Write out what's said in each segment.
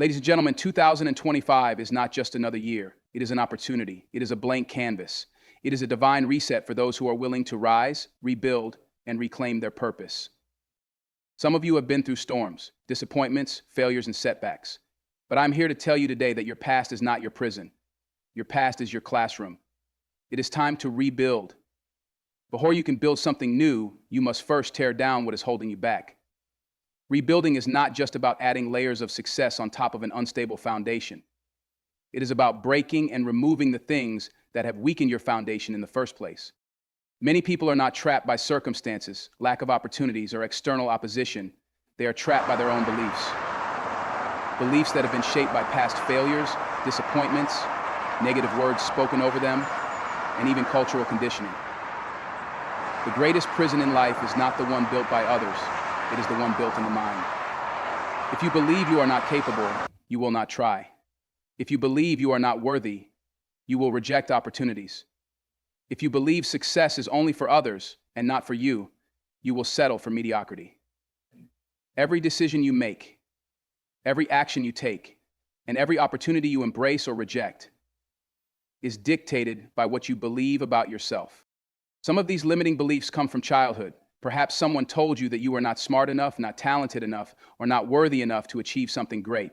Ladies and gentlemen, 2025 is not just another year. It is an opportunity. It is a blank canvas. It is a divine reset for those who are willing to rise, rebuild, and reclaim their purpose. Some of you have been through storms, disappointments, failures, and setbacks. But I'm here to tell you today that your past is not your prison. Your past is your classroom. It is time to rebuild. Before you can build something new, you must first tear down what is holding you back. Rebuilding is not just about adding layers of success on top of an unstable foundation. It is about breaking and removing the things that have weakened your foundation in the first place. Many people are not trapped by circumstances, lack of opportunities, or external opposition. They are trapped by their own beliefs. Beliefs that have been shaped by past failures, disappointments, negative words spoken over them, and even cultural conditioning. The greatest prison in life is not the one built by others. It is the one built in the mind. If you believe you are not capable, you will not try. If you believe you are not worthy, you will reject opportunities. If you believe success is only for others and not for you, you will settle for mediocrity. Every decision you make, every action you take, and every opportunity you embrace or reject is dictated by what you believe about yourself. Some of these limiting beliefs come from childhood. Perhaps someone told you that you are not smart enough, not talented enough, or not worthy enough to achieve something great.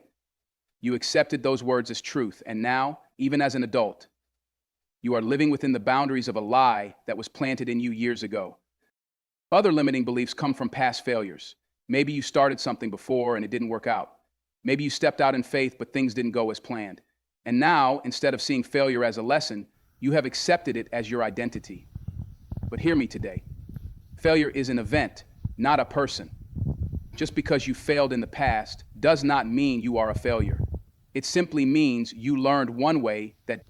You accepted those words as truth, and now, even as an adult, you are living within the boundaries of a lie that was planted in you years ago. Other limiting beliefs come from past failures. Maybe you started something before and it didn't work out. Maybe you stepped out in faith, but things didn't go as planned. And now, instead of seeing failure as a lesson, you have accepted it as your identity. But hear me today. Failure is an event, not a person. Just because you failed in the past does not mean you are a failure. It simply means you learned one way that.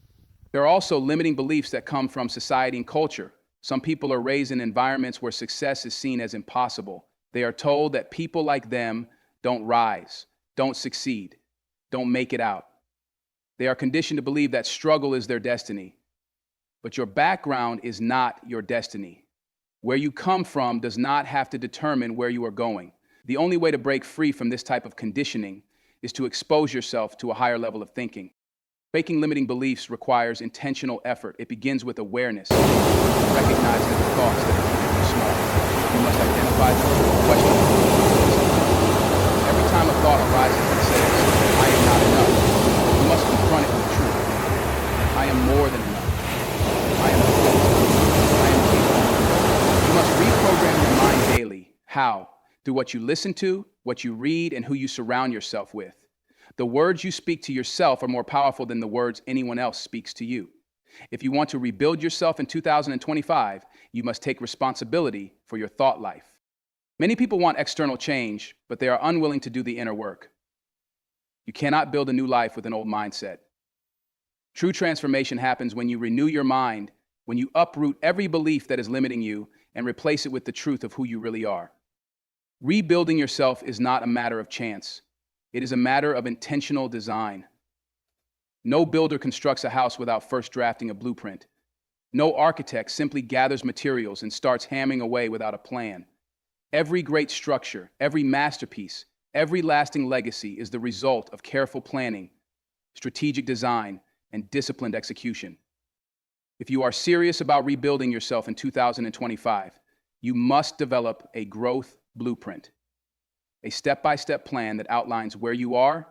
There are also limiting beliefs that come from society and culture. Some people are raised in environments where success is seen as impossible. They are told that people like them don't rise, don't succeed, don't make it out. They are conditioned to believe that struggle is their destiny. But your background is not your destiny. Where you come from does not have to determine where you are going. The only way to break free from this type of conditioning is to expose yourself to a higher level of thinking. Breaking limiting beliefs requires intentional effort. It begins with awareness. Recognize that the thoughts that are keeping you small. You must identify them, question them. Every time a thought arises that says, I am not enough, you must confront it with the truth. I am more than enough. I am equipped. I am capable. You must reprogram your mind daily. How? Through what you listen to, what you read, and who you surround yourself with. The words you speak to yourself are more powerful than the words anyone else speaks to you. If you want to rebuild yourself in 2025, you must take responsibility for your thought life. Many people want external change, but they are unwilling to do the inner work. You cannot build a new life with an old mindset. True transformation happens when you renew your mind, when you uproot every belief that is limiting you and replace it with the truth of who you really are. Rebuilding yourself is not a matter of chance. It is a matter of intentional design. No builder constructs a house without first drafting a blueprint. No architect simply gathers materials and starts hammering away without a plan. Every great structure, every masterpiece, every lasting legacy is the result of careful planning, strategic design, and disciplined execution. If you are serious about rebuilding yourself in 2025, you must develop a growth blueprint. A step-by-step plan that outlines where you are,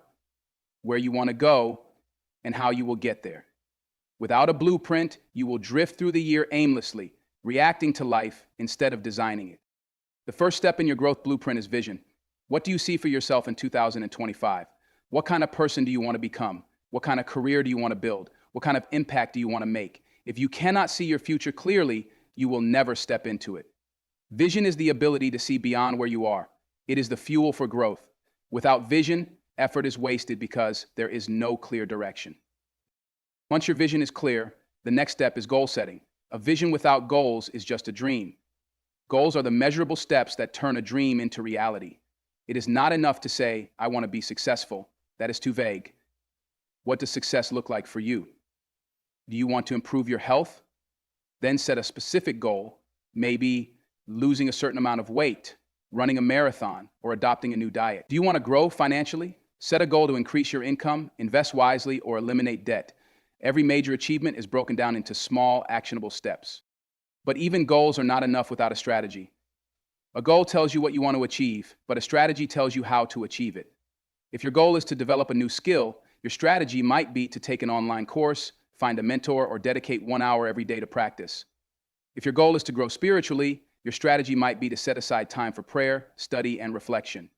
where you want to go, and how you will get there. Without a blueprint, you will drift through the year aimlessly, reacting to life instead of designing it. The first step in your growth blueprint is vision. What do you see for yourself in 2025? What kind of person do you want to become? What kind of career do you want to build? What kind of impact do you want to make? If you cannot see your future clearly, you will never step into it. Vision is the ability to see beyond where you are. It is the fuel for growth. Without vision, effort is wasted because there is no clear direction. Once your vision is clear, the next step is goal setting. A vision without goals is just a dream. Goals are the measurable steps that turn a dream into reality. It is not enough to say, I want to be successful. That is too vague. What does success look like for you? Do you want to improve your health? Then set a specific goal, maybe losing a certain amount of weight, running a marathon, or adopting a new diet. Do you want to grow financially? Set a goal to increase your income, invest wisely, or eliminate debt. Every major achievement is broken down into small, actionable steps. But even goals are not enough without a strategy. A goal tells you what you want to achieve, but a strategy tells you how to achieve it. If your goal is to develop a new skill, your strategy might be to take an online course, find a mentor, or dedicate 1 hour every day to practice. If your goal is to grow spiritually, your strategy might be to set aside time for prayer, study, and reflection.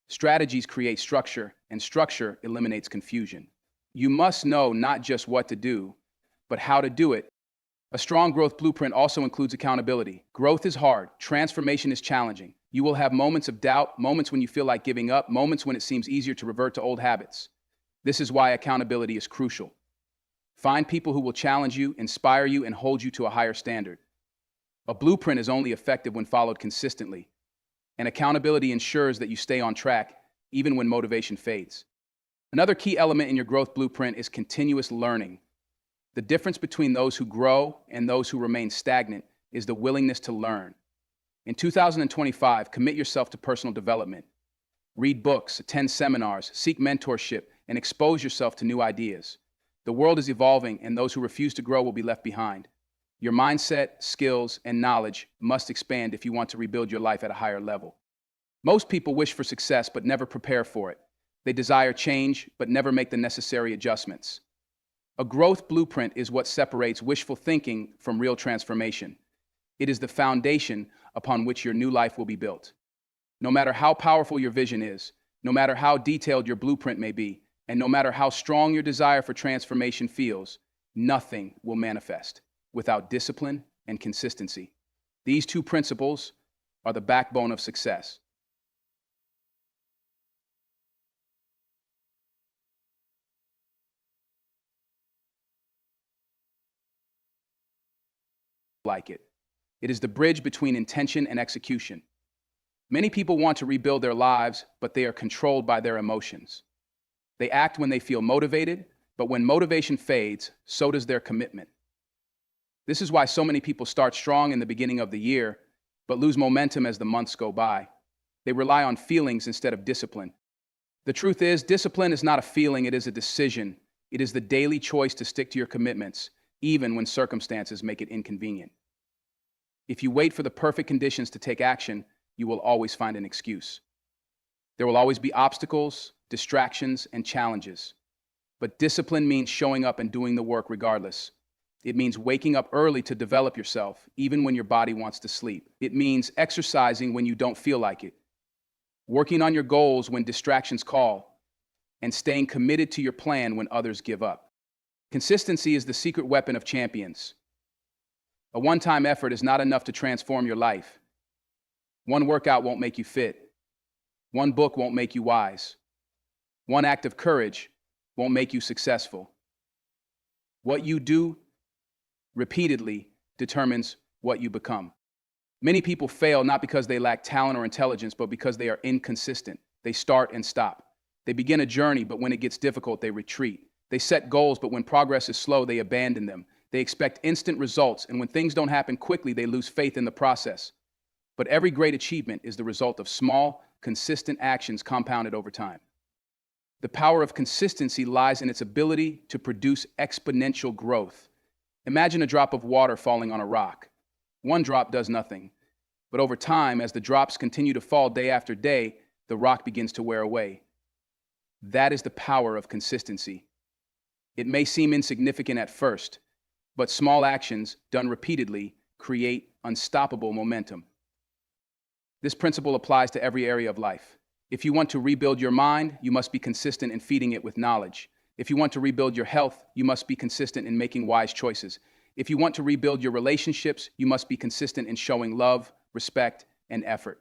Strategies create structure, and structure eliminates confusion. You must know not just what to do, but how to do it. A strong growth blueprint also includes accountability. Growth is hard, transformation is challenging. You will have moments of doubt, moments when you feel like giving up, moments when it seems easier to revert to old habits. This is why accountability is crucial. Find people who will challenge you, inspire you, and hold you to a higher standard. A blueprint is only effective when followed consistently, and accountability ensures that you stay on track even when motivation fades. Another key element in your growth blueprint is continuous learning. The difference between those who grow and those who remain stagnant is the willingness to learn. In 2025, commit yourself to personal development. Read books, attend seminars, seek mentorship, and expose yourself to new ideas. The world is evolving, and those who refuse to grow will be left behind. Your mindset, skills, and knowledge must expand if you want to rebuild your life at a higher level. Most people wish for success but never prepare for it. They desire change but never make the necessary adjustments. A growth blueprint is what separates wishful thinking from real transformation. It is the foundation upon which your new life will be built. No matter how powerful your vision is, no matter how detailed your blueprint may be, and no matter how strong your desire for transformation feels, nothing will manifest without discipline and consistency. These two principles are the backbone of success. Like it. It is the bridge between intention and execution. Many people want to rebuild their lives, but they are controlled by their emotions. They act when they feel motivated, but when motivation fades, so does their commitment. This is why so many people start strong in the beginning of the year, but lose momentum as the months go by. They rely on feelings instead of discipline. The truth is, discipline is not a feeling, it is a decision. It is the daily choice to stick to your commitments, even when circumstances make it inconvenient. If you wait for the perfect conditions to take action, you will always find an excuse. There will always be obstacles, distractions, and challenges. But discipline means showing up and doing the work regardless. It means waking up early to develop yourself, even when your body wants to sleep. It means exercising when you don't feel like it, working on your goals when distractions call, and staying committed to your plan when others give up. Consistency is the secret weapon of champions. A one-time effort is not enough to transform your life. One workout won't make you fit. One book won't make you wise. One act of courage won't make you successful. What you do repeatedly determines what you become. Many people fail not because they lack talent or intelligence, but because they are inconsistent. They start and stop. They begin a journey, but when it gets difficult, they retreat. They set goals, but when progress is slow, they abandon them. They expect instant results, and when things don't happen quickly, they lose faith in the process. But every great achievement is the result of small, consistent actions compounded over time. The power of consistency lies in its ability to produce exponential growth. Imagine a drop of water falling on a rock. One drop does nothing. But over time, as the drops continue to fall day after day, the rock begins to wear away. That is the power of consistency. It may seem insignificant at first, but small actions done repeatedly create unstoppable momentum. This principle applies to every area of life. If you want to rebuild your mind, you must be consistent in feeding it with knowledge. If you want to rebuild your health, you must be consistent in making wise choices. If you want to rebuild your relationships, you must be consistent in showing love, respect, and effort.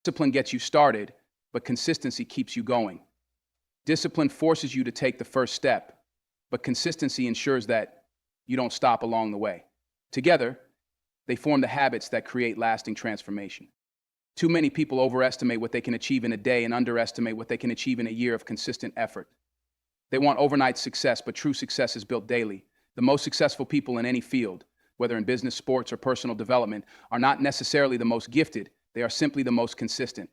Discipline gets you started, but consistency keeps you going. Discipline forces you to take the first step, but consistency ensures that you don't stop along the way. Together, they form the habits that create lasting transformation. Too many people overestimate what they can achieve in a day and underestimate what they can achieve in a year of consistent effort. They want overnight success, but true success is built daily. The most successful people in any field, whether in business, sports, or personal development, are not necessarily the most gifted. They are simply the most consistent.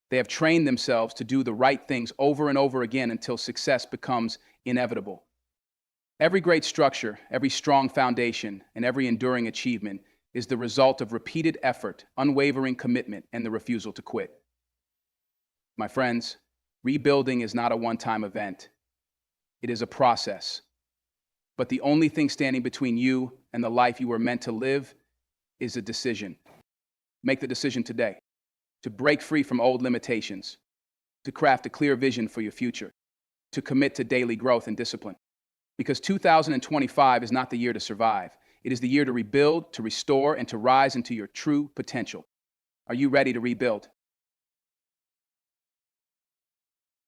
They have trained themselves to do the right things over and over again until success becomes inevitable. Every great structure, every strong foundation, and every enduring achievement is the result of repeated effort, unwavering commitment, and the refusal to quit. My friends, rebuilding is not a one-time event. It is a process. But the only thing standing between you and the life you were meant to live is a decision. Make the decision today to break free from old limitations, to craft a clear vision for your future, to commit to daily growth and discipline. Because 2025 is not the year to survive. It is the year to rebuild, to restore, and to rise into your true potential. Are you ready to rebuild?